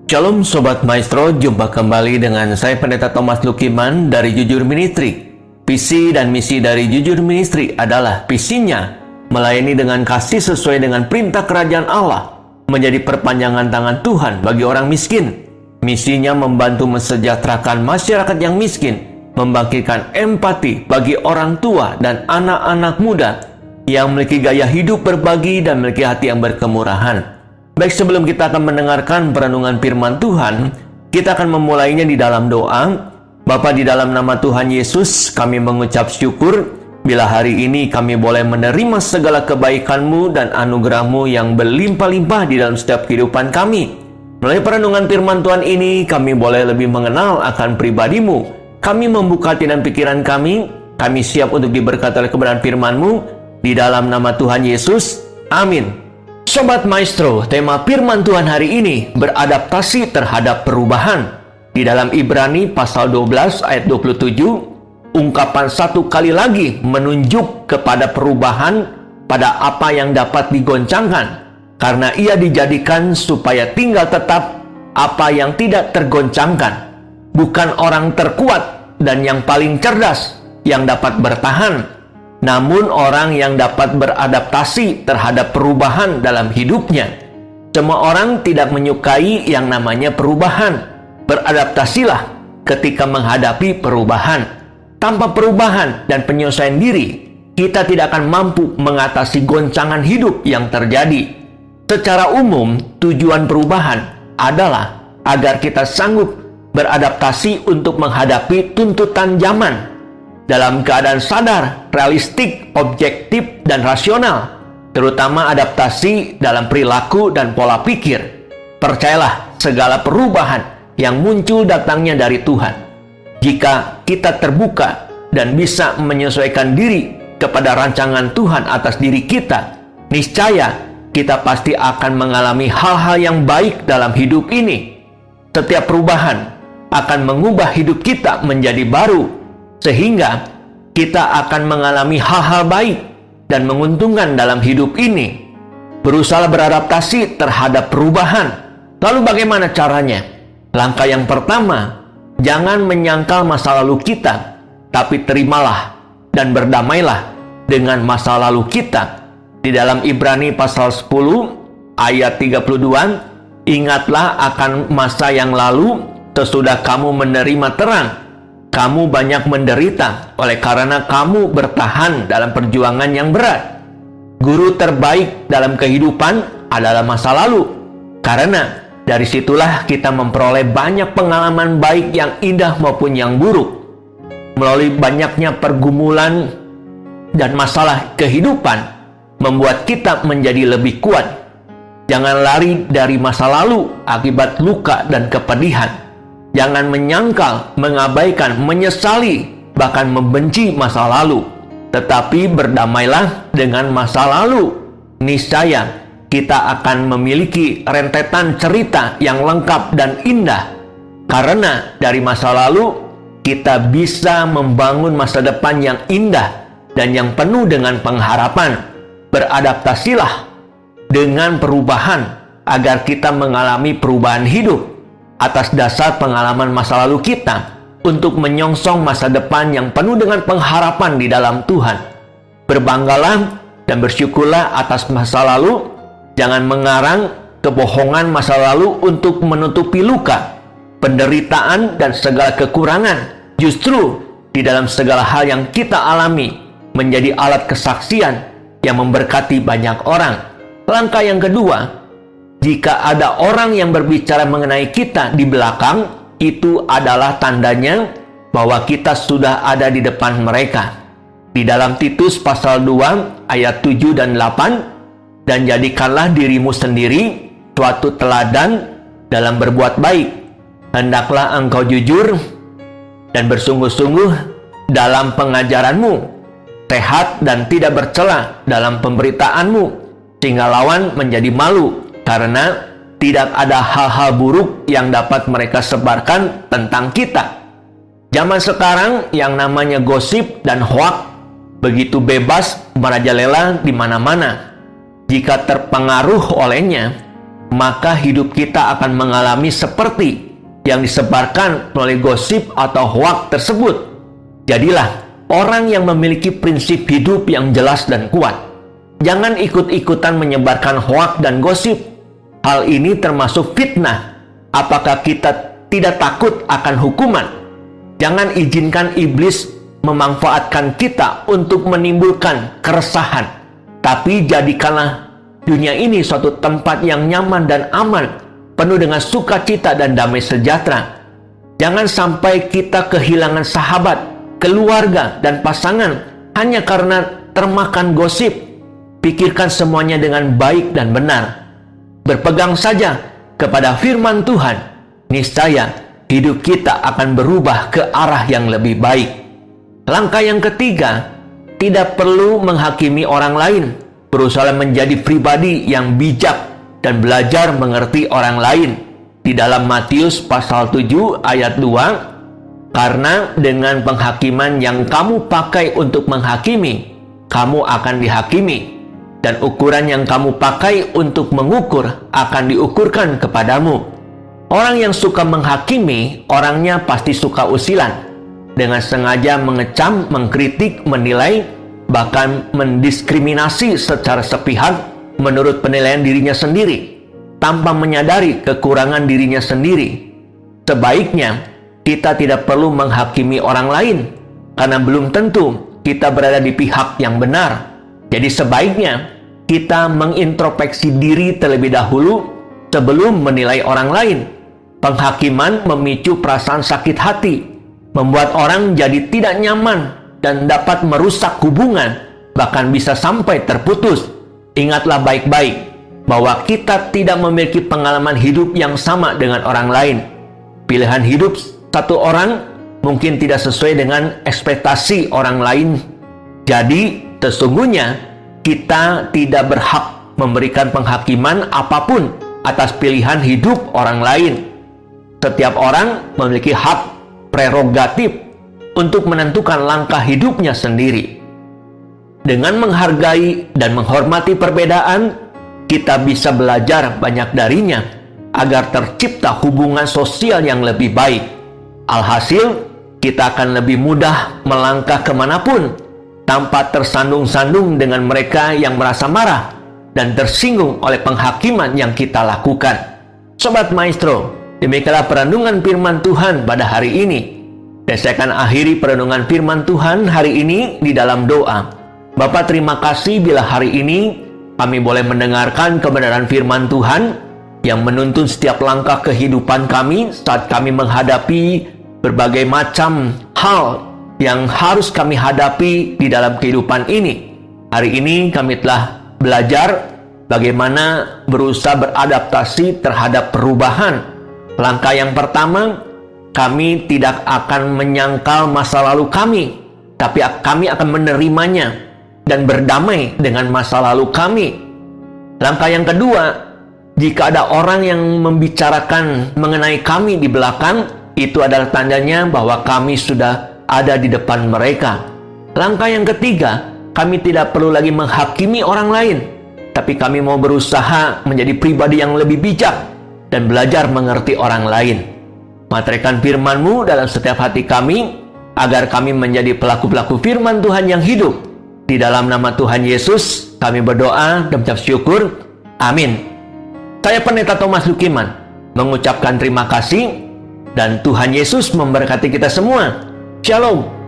Shalom Sobat Maestro, jumpa kembali dengan saya Pendeta Thomas Lukiman dari Jujur Ministry. Visi dan misi dari Jujur Ministry adalah visinya melayani dengan kasih sesuai dengan perintah kerajaan Allah, menjadi perpanjangan tangan Tuhan bagi orang miskin. Misinya membantu mensejahterakan masyarakat yang miskin, membangkitkan empati bagi orang tua dan anak-anak muda yang memiliki gaya hidup berbagi dan memiliki hati yang berkemurahan. Baik, sebelum kita akan mendengarkan perenungan firman Tuhan, kita akan memulainya di dalam doa. Bapa, di dalam nama Tuhan Yesus, kami mengucap syukur bila hari ini kami boleh menerima segala kebaikan-Mu dan anugerah-Mu yang berlimpah-limpah di dalam setiap kehidupan kami. Melalui perenungan firman Tuhan ini, kami boleh lebih mengenal akan pribadi-Mu. Kami membuka hati dan pikiran kami siap untuk diberkati oleh kebenaran firman-Mu. Di dalam nama Tuhan Yesus, amin. Sobat Maestro, tema firman Tuhan hari ini beradaptasi terhadap perubahan. Di dalam Ibrani pasal 12 ayat 27, ungkapan satu kali lagi menunjuk kepada perubahan pada apa yang dapat digoncangkan, karena ia dijadikan supaya tinggal tetap apa yang tidak tergoncangkan. Bukan orang terkuat dan yang paling cerdas yang dapat bertahan, namun orang yang dapat beradaptasi terhadap perubahan dalam hidupnya. Semua orang tidak menyukai yang namanya perubahan. Beradaptasilah ketika menghadapi perubahan. Tanpa perubahan dan penyesuaian diri, kita tidak akan mampu mengatasi goncangan hidup yang terjadi. Secara umum, tujuan perubahan adalah agar kita sanggup beradaptasi untuk menghadapi tuntutan zaman dalam keadaan sadar, realistik, objektif, dan rasional, terutama adaptasi dalam perilaku dan pola pikir. Percayalah, segala perubahan yang muncul datangnya dari Tuhan. Jika kita terbuka dan bisa menyesuaikan diri kepada rancangan Tuhan atas diri kita, niscaya kita pasti akan mengalami hal-hal yang baik dalam hidup ini. Setiap perubahan akan mengubah hidup kita menjadi baru, sehingga kita akan mengalami hal-hal baik dan menguntungkan dalam hidup ini. Berusaha beradaptasi terhadap perubahan. Lalu bagaimana caranya? Langkah yang pertama, jangan menyangkal masa lalu kita, tapi terimalah dan berdamailah dengan masa lalu kita. Di dalam Ibrani pasal 10 ayat 32, ingatlah akan masa yang lalu sesudah kamu menerima terang. Kamu banyak menderita oleh karena kamu bertahan dalam perjuangan yang berat. Guru terbaik dalam kehidupan adalah masa lalu, karena dari situlah kita memperoleh banyak pengalaman baik yang indah maupun yang buruk. Melalui banyaknya pergumulan dan masalah kehidupan membuat kita menjadi lebih kuat. Jangan lari dari masa lalu akibat luka dan kepedihan. Jangan menyangkal, mengabaikan, menyesali, bahkan membenci masa lalu. Tetapi berdamailah dengan masa lalu. Niscaya kita akan memiliki rentetan cerita yang lengkap dan indah. Karena dari masa lalu, kita bisa membangun masa depan yang indah dan yang penuh dengan pengharapan. Beradaptasilah dengan perubahan agar kita mengalami perubahan hidup atas dasar pengalaman masa lalu kita untuk menyongsong masa depan yang penuh dengan pengharapan di dalam Tuhan. Berbanggalah dan bersyukurlah atas masa lalu. Jangan mengarang kebohongan masa lalu untuk menutupi luka, penderitaan, dan segala kekurangan. Justru di dalam segala hal yang kita alami menjadi alat kesaksian yang memberkati banyak orang. Langkah yang kedua, jika ada orang yang berbicara mengenai kita di belakang, itu adalah tandanya bahwa kita sudah ada di depan mereka. Di dalam Titus pasal 2 ayat 7 dan 8, dan jadikanlah dirimu sendiri suatu teladan dalam berbuat baik. Hendaklah engkau jujur dan bersungguh-sungguh dalam pengajaranmu, sehat dan tidak bercela dalam pemberitaanmu, sehingga lawan menjadi malu, karena tidak ada hal-hal buruk yang dapat mereka sebarkan tentang kita. Zaman sekarang yang namanya gosip dan hoak begitu bebas merajalela di mana-mana. Jika terpengaruh olehnya, maka hidup kita akan mengalami seperti yang disebarkan melalui gosip atau hoak tersebut. Jadilah orang yang memiliki prinsip hidup yang jelas dan kuat. Jangan ikut-ikutan menyebarkan hoak dan gosip. Hal ini termasuk fitnah. Apakah kita tidak takut akan hukuman? Jangan izinkan iblis memanfaatkan kita untuk menimbulkan keresahan. Tapi jadikanlah dunia ini suatu tempat yang nyaman dan aman, penuh dengan sukacita dan damai sejahtera. Jangan sampai kita kehilangan sahabat, keluarga, dan pasangan hanya karena termakan gosip. Pikirkan semuanya dengan baik dan benar. Berpegang saja kepada firman Tuhan. Niscaya hidup kita akan berubah ke arah yang lebih baik. Langkah yang ketiga, tidak perlu menghakimi orang lain. Berusaha menjadi pribadi yang bijak dan belajar mengerti orang lain. Di dalam Matius pasal 7 ayat 2, karena dengan penghakiman yang kamu pakai untuk menghakimi, kamu akan dihakimi. Dan ukuran yang kamu pakai untuk mengukur akan diukurkan kepadamu. Orang yang suka menghakimi, orangnya pasti suka usilan. Dengan sengaja mengecam, mengkritik, menilai, bahkan mendiskriminasi secara sepihak menurut penilaian dirinya sendiri, tanpa menyadari kekurangan dirinya sendiri. Sebaiknya, kita tidak perlu menghakimi orang lain, karena belum tentu kita berada di pihak yang benar. Jadi sebaiknya kita mengintrospeksi diri terlebih dahulu sebelum menilai orang lain. Penghakiman memicu perasaan sakit hati, membuat orang jadi tidak nyaman dan dapat merusak hubungan, bahkan bisa sampai terputus. Ingatlah baik-baik bahwa kita tidak memiliki pengalaman hidup yang sama dengan orang lain. Pilihan hidup satu orang mungkin tidak sesuai dengan ekspektasi orang lain. Jadi, sesungguhnya kita tidak berhak memberikan penghakiman apapun atas pilihan hidup orang lain. Setiap orang memiliki hak prerogatif untuk menentukan langkah hidupnya sendiri. Dengan menghargai dan menghormati perbedaan, kita bisa belajar banyak darinya agar tercipta hubungan sosial yang lebih baik. Alhasil, kita akan lebih mudah melangkah kemanapun tanpa tersandung-sandung dengan mereka yang merasa marah dan tersinggung oleh penghakiman yang kita lakukan. Sobat Maestro, demikianlah perenungan firman Tuhan pada hari ini. Dan saya akan akhiri perenungan firman Tuhan hari ini di dalam doa. Bapa, terima kasih bila hari ini kami boleh mendengarkan kebenaran firman Tuhan yang menuntun setiap langkah kehidupan kami saat kami menghadapi berbagai macam hal yang harus kami hadapi di dalam kehidupan ini. Hari ini kami telah belajar bagaimana berusaha beradaptasi terhadap perubahan. Langkah yang pertama, kami tidak akan menyangkal masa lalu kami, tapi kami akan menerimanya dan berdamai dengan masa lalu kami. Langkah yang kedua, jika ada orang yang membicarakan mengenai kami di belakang, itu adalah tandanya bahwa kami sudah ada di depan mereka. Langkah yang ketiga, kami tidak perlu lagi menghakimi orang lain, tapi kami mau berusaha menjadi pribadi yang lebih bijak dan belajar mengerti orang lain. Materaikan firman-Mu dalam setiap hati kami, agar kami menjadi pelaku-pelaku firman Tuhan yang hidup. Di dalam nama Tuhan Yesus, kami berdoa dan mengucap syukur. Amin. Saya Pendeta Thomas Lukiman mengucapkan terima kasih, dan Tuhan Yesus memberkati kita semua. Shalom.